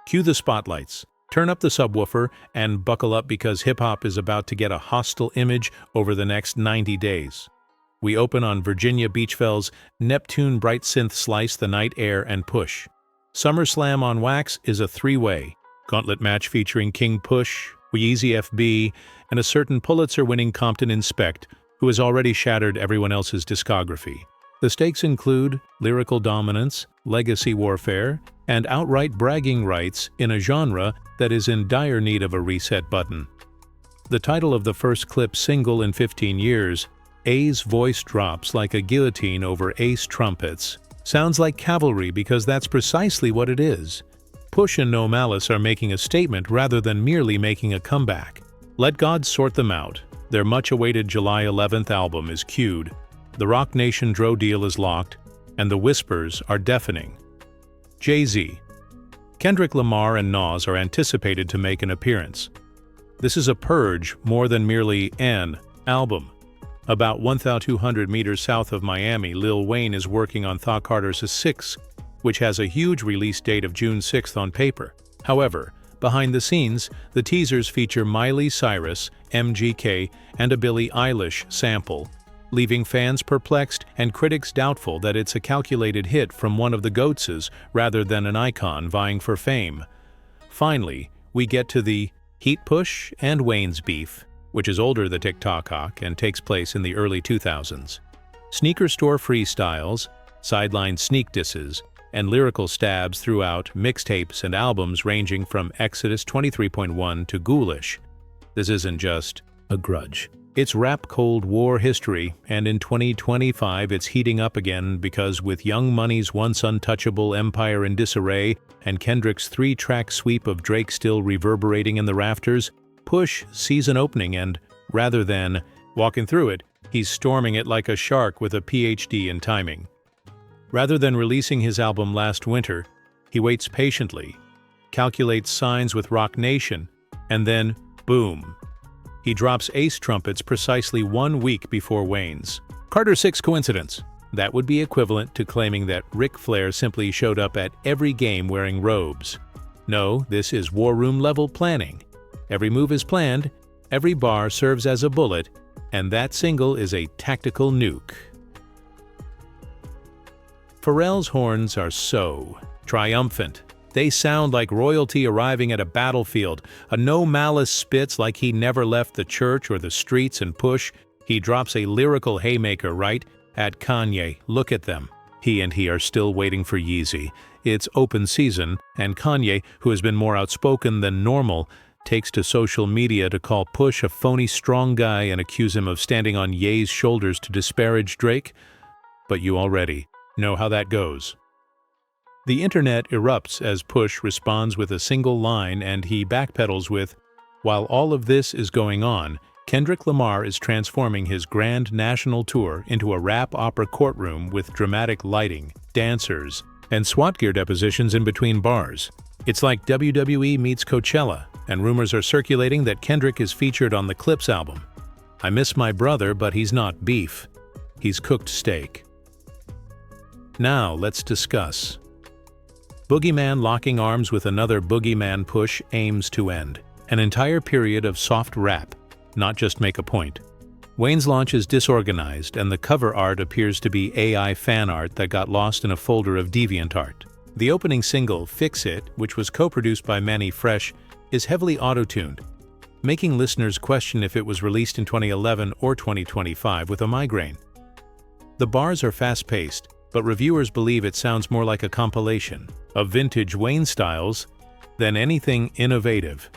Cue the spotlights. Turn up the subwoofer and buckle up because hip-hop is about to get a hostile image over the next 90 days. We open on Virginia Beachfell's Neptune Bright Synth Slice the Night Air and Push. SummerSlam on Wax is a three-way gauntlet match featuring King Push, Wheezy FB, and a certain Pulitzer-winning Compton Inspect, who has already shattered everyone else's discography. The stakes include lyrical dominance, legacy warfare, and outright bragging rights in a genre that is in dire need of a reset button. The title of the first clip single in 15 years, A's voice drops like a guillotine over Ace trumpets, sounds like cavalry because that's precisely what it is. Push and No Malice are making a statement rather than merely making a comeback. Let God sort them out. Their much-awaited July 11th album is queued, the Roc Nation Dro deal is locked, and the whispers are deafening. Jay-Z. Kendrick Lamar and Nas are anticipated to make an appearance. This is a purge more than merely an album. About 1,200 meters south of Miami, Lil Wayne is working on Thought Carter's 6, which has a huge release date of June 6th on paper. However, behind the scenes, the teasers feature Miley Cyrus, MGK, and a Billie Eilish sample, leaving fans perplexed and critics doubtful that it's a calculated hit from one of the GOATs rather than an icon vying for fame. Finally, we get to the Heat Push and Wayne's beef, which is older than TikTok and takes place in the early 2000s. Sneaker store freestyles, sideline sneak disses, and lyrical stabs throughout mixtapes and albums ranging from Exodus 23.1 to Ghoulish. This isn't just a grudge. It's rap Cold War history, and in 2025 it's heating up again because with Young Money's once untouchable empire in disarray and Kendrick's 3-track sweep of Drake still reverberating in the rafters, Push sees an opening and, rather than walking through it, he's storming it like a shark with a PhD in timing. Rather than releasing his album last winter, he waits patiently, calculates signs with Roc Nation, and then, boom. He drops Ace trumpets precisely 1 week before Wayne's. Carter 6 coincidence. That would be equivalent to claiming that Ric Flair simply showed up at every game wearing robes. No, this is war room level planning. Every move is planned, every bar serves as a bullet, and that single is a tactical nuke. Pharrell's horns are so triumphant. They sound like royalty arriving at a battlefield. A No Malice spits like he never left the church or the streets, and Push, he drops a lyrical haymaker right at Kanye. Look at them. He and he are still waiting for Yeezy. It's open season, and Kanye, who has been more outspoken than normal, takes to social media to call Push a phony strong guy and accuse him of standing on Ye's shoulders to disparage Drake. But you already know how that goes. The internet erupts as Push responds with a single line and he backpedals with, "While all of this is going on, Kendrick Lamar is transforming his grand national tour into a rap opera courtroom with dramatic lighting, dancers, and SWAT gear depositions in between bars. It's like WWE meets Coachella, and rumors are circulating that Kendrick is featured on the Clips album. I miss my brother, but he's not beef. He's cooked steak." Now let's discuss. Boogeyman locking arms with another Boogeyman. Push aims to end an entire period of soft rap, not just make a point. Wayne's launch is disorganized, and the cover art appears to be AI fan art that got lost in a folder of DeviantArt. The opening single, Fix It, which was co-produced by Manny Fresh, is heavily auto-tuned, making listeners question if it was released in 2011 or 2025 with a migraine. The bars are fast-paced, but reviewers believe it sounds more like a compilation of vintage Wayne styles than anything innovative.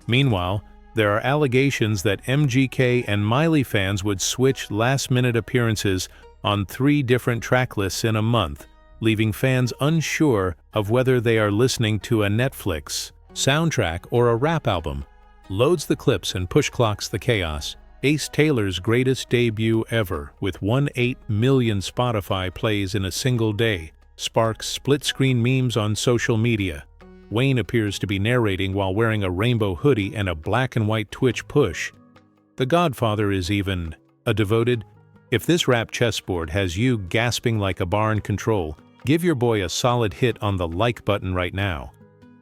Meanwhile, there are allegations that MGK and Miley fans would switch last-minute appearances on 3 different track lists in a month, leaving fans unsure of whether they are listening to a Netflix soundtrack or a rap album. Loads the clips and push clocks the chaos. Ace Taylor's greatest debut ever, with 1.8 million Spotify plays in a single day, sparks split-screen memes on social media. Wayne appears to be narrating while wearing a rainbow hoodie and a black and white Twitch push. The Godfather is even a devoted. If this rap chessboard has you gasping like a bar in control, give your boy a solid hit on the like button right now.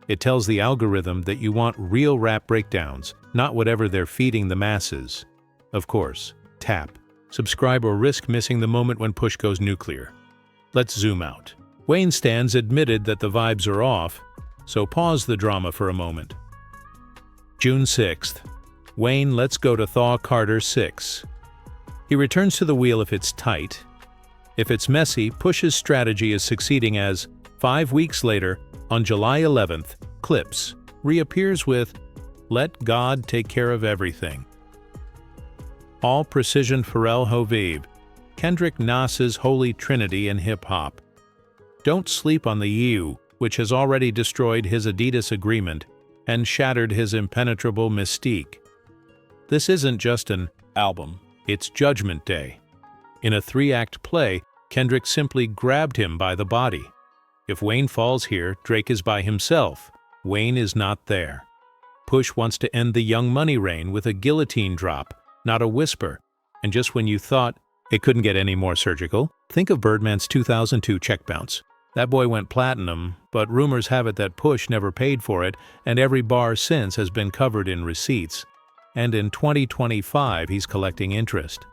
It tells the algorithm that you want real rap breakdowns, not whatever they're feeding the masses. Of course, tap, subscribe, or risk missing the moment when Push goes nuclear. Let's zoom out. Wayne stans admitted that the vibes are off, so pause the drama for a moment. June 6th. Wayne lets go to thaw Carter 6. He returns to the wheel if it's tight. If it's messy, Push's strategy is succeeding as, 5 weeks later, on July 11th, Clips reappears with "Let God take care of everything." All precision Pharrell Hoviv, Kendrick Nas's holy trinity in hip-hop. Don't sleep on the EU, which has already destroyed his Adidas agreement and shattered his impenetrable mystique. This isn't just an album, it's Judgment Day. In a 3-act play, Kendrick simply grabbed him by the body. If Wayne falls here, Drake is by himself. Wayne is not there. Push wants to end the Young Money reign with a guillotine drop, not a whisper. And just when you thought it couldn't get any more surgical, think of Birdman's 2002 check bounce. That boy went platinum, but rumors have it that Push never paid for it, and every bar since has been covered in receipts. And in 2025, he's collecting interest.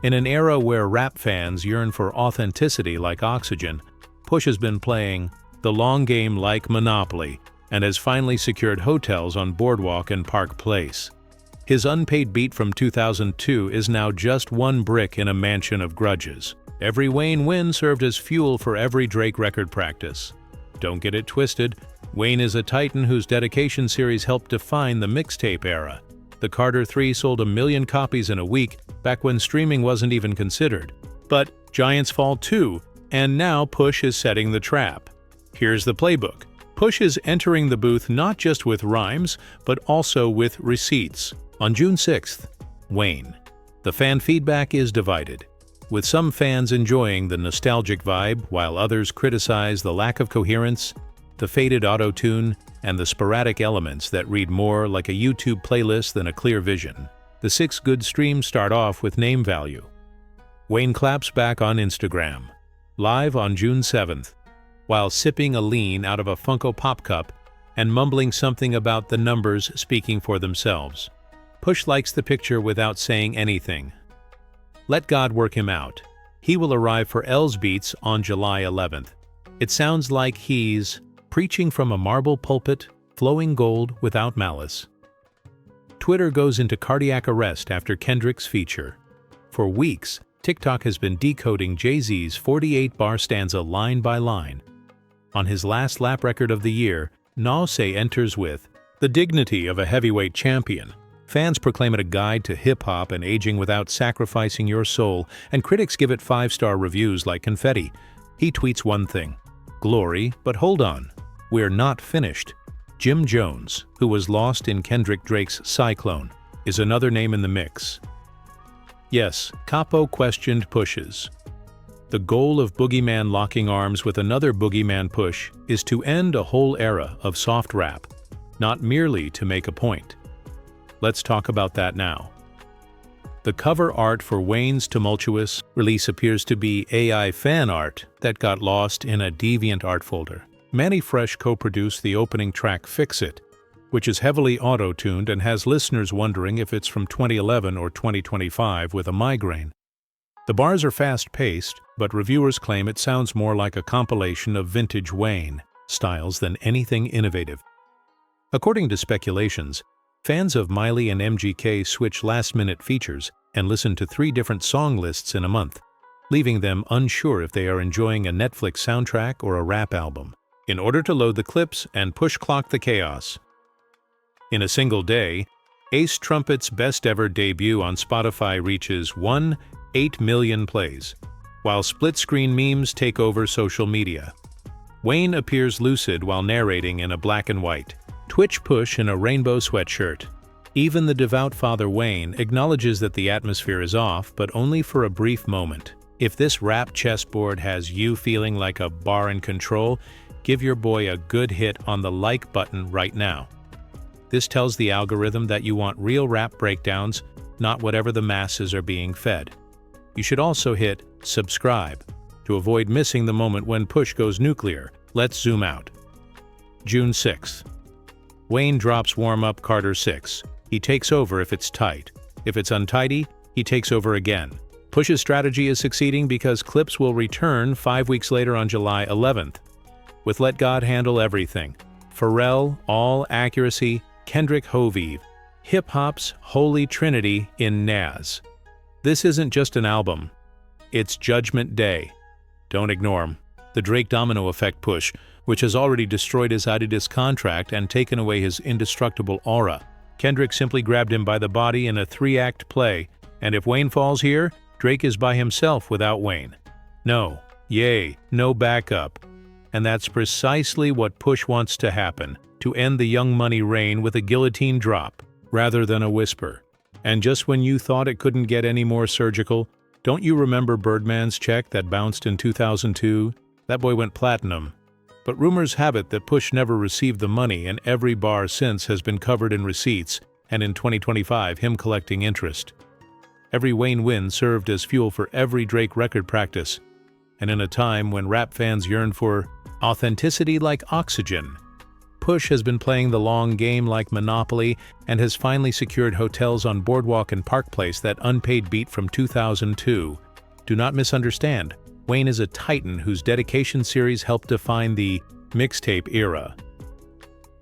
In an era where rap fans yearn for authenticity like oxygen, Push has been playing the long game like Monopoly and has finally secured hotels on Boardwalk and Park Place. His unpaid beat from 2002 is now just one brick in a mansion of grudges. Every Wayne win served as fuel for every Drake record practice. Don't get it twisted, Wayne is a titan whose dedication series helped define the mixtape era. The Carter 3 sold 1 million copies in a week, back when streaming wasn't even considered. But giants fall too, and now Push is setting the trap. Here's the playbook. Push is entering the booth not just with rhymes, but also with receipts. On June 6th, Wayne. The fan feedback is divided, with some fans enjoying the nostalgic vibe while others criticize the lack of coherence, the faded auto-tune, and the sporadic elements that read more like a YouTube playlist than a clear vision. The 6 good streams start off with name value. Wayne claps back on Instagram, live on June 7th, while sipping a lean out of a Funko Pop cup and mumbling something about the numbers speaking for themselves. Push likes the picture without saying anything. Let God work him out. He will arrive for L's Beats on July 11th. It sounds like he's preaching from a marble pulpit, flowing gold without malice. Twitter goes into cardiac arrest after Kendrick's feature. For weeks, TikTok has been decoding Jay-Z's 48-bar stanza line by line. On his last lap record of the year, Nause enters with "The dignity of a heavyweight champion." Fans proclaim it a guide to hip-hop and aging without sacrificing your soul, and critics give it 5-star reviews like confetti. He tweets one thing: "Glory, but hold on. We're not finished." Jim Jones, who was lost in Kendrick Drake's Cyclone, is another name in the mix. Yes, Capo questioned Push's. The goal of Boogeyman locking arms with another Boogeyman Push is to end a whole era of soft rap, not merely to make a point. Let's talk about that now. The cover art for Wayne's tumultuous release appears to be AI fan art that got lost in a DeviantArt folder. Manny Fresh co-produced the opening track Fix It, which is heavily auto-tuned and has listeners wondering if it's from 2011 or 2025 with a migraine. The bars are fast-paced, but reviewers claim it sounds more like a compilation of vintage Wayne styles than anything innovative. According to speculations, fans of Miley and MGK switch last-minute features and listen to 3 different song lists in a month, leaving them unsure if they are enjoying a Netflix soundtrack or a rap album. In order to load the clips and push clock the chaos. In a single day, Ace Trumpet's best-ever debut on Spotify reaches 1.8 million plays, while split-screen memes take over social media. Wayne appears lucid while narrating in a black and white. Twitch Push in a rainbow sweatshirt. Even the devout Father Wayne acknowledges that the atmosphere is off, but only for a brief moment. If this rap chessboard has you feeling like a bar in control, give your boy a good hit on the like button right now. This tells the algorithm that you want real rap breakdowns, not whatever the masses are being fed. You should also hit subscribe to avoid missing the moment when Push goes nuclear. Let's zoom out. June 6th. Wayne drops warm-up Carter 6. He takes over if it's tight. If it's untidy, he takes over again. Push's strategy is succeeding because clips will return 5 weeks later on July 11th. With Let God Handle Everything, Pharrell, All Accuracy, Kendrick, Hovive, hip-hop's holy trinity in Nas. This isn't just an album. It's Judgment Day. Don't ignore him. The Drake domino effect push, which has already destroyed his Adidas contract and taken away his indestructible aura. Kendrick simply grabbed him by the body in a 3-act play, and if Wayne falls here, Drake is by himself without Wayne. No, no backup. And that's precisely what Push wants to happen, to end the Young Money reign with a guillotine drop, rather than a whisper. And just when you thought it couldn't get any more surgical, don't you remember Birdman's check that bounced in 2002? That boy went platinum. But rumors have it that Push never received the money, and every bar since has been covered in receipts, and in 2025 him collecting interest. Every Wayne win served as fuel for every Drake record practice, and in a time when rap fans yearn for authenticity like oxygen, Push has been playing the long game like Monopoly and has finally secured hotels on Boardwalk and Park Place that unpaid beat from 2002. Do not misunderstand. Wayne is a titan whose dedication series helped define the mixtape era.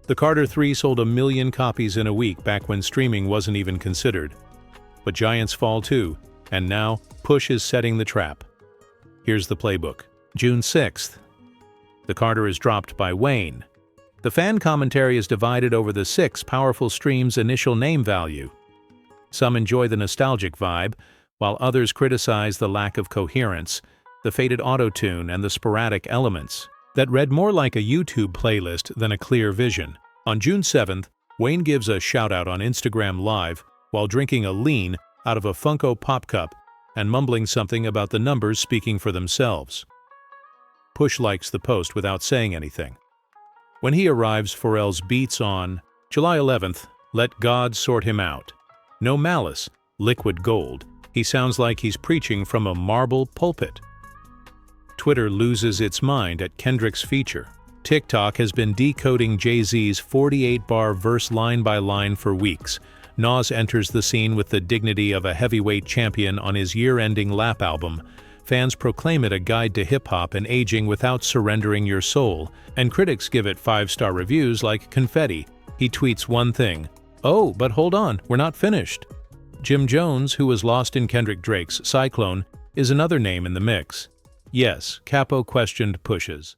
The Carter 3 sold 1 million copies in a week back when streaming wasn't even considered. But giants fall too, and now Push is setting the trap. Here's the playbook. June 6th. The Carter is dropped by Wayne. The fan commentary is divided over the 6 powerful streams' initial name value. Some enjoy the nostalgic vibe, while others criticize the lack of coherence, the faded auto-tune, and the sporadic elements that read more like a YouTube playlist than a clear vision. On June 7th, Wayne gives a shout-out on Instagram Live while drinking a lean out of a Funko Pop cup and mumbling something about the numbers speaking for themselves. Push likes the post without saying anything. When he arrives, Pharrell's beats on July 11th, Let God Sort Him Out. No malice, liquid gold. He sounds like he's preaching from a marble pulpit. Twitter loses its mind at Kendrick's feature. TikTok has been decoding Jay-Z's 48-bar verse line by line for weeks. Nas enters the scene with the dignity of a heavyweight champion on his year-ending Lap album. Fans proclaim it a guide to hip-hop and aging without surrendering your soul, and critics give it 5-star reviews like confetti. He tweets one thing, "Oh, but hold on, we're not finished." Jim Jones, who was lost in Kendrick Drake's Cyclone, is another name in the mix. Yes, Capo questioned Push's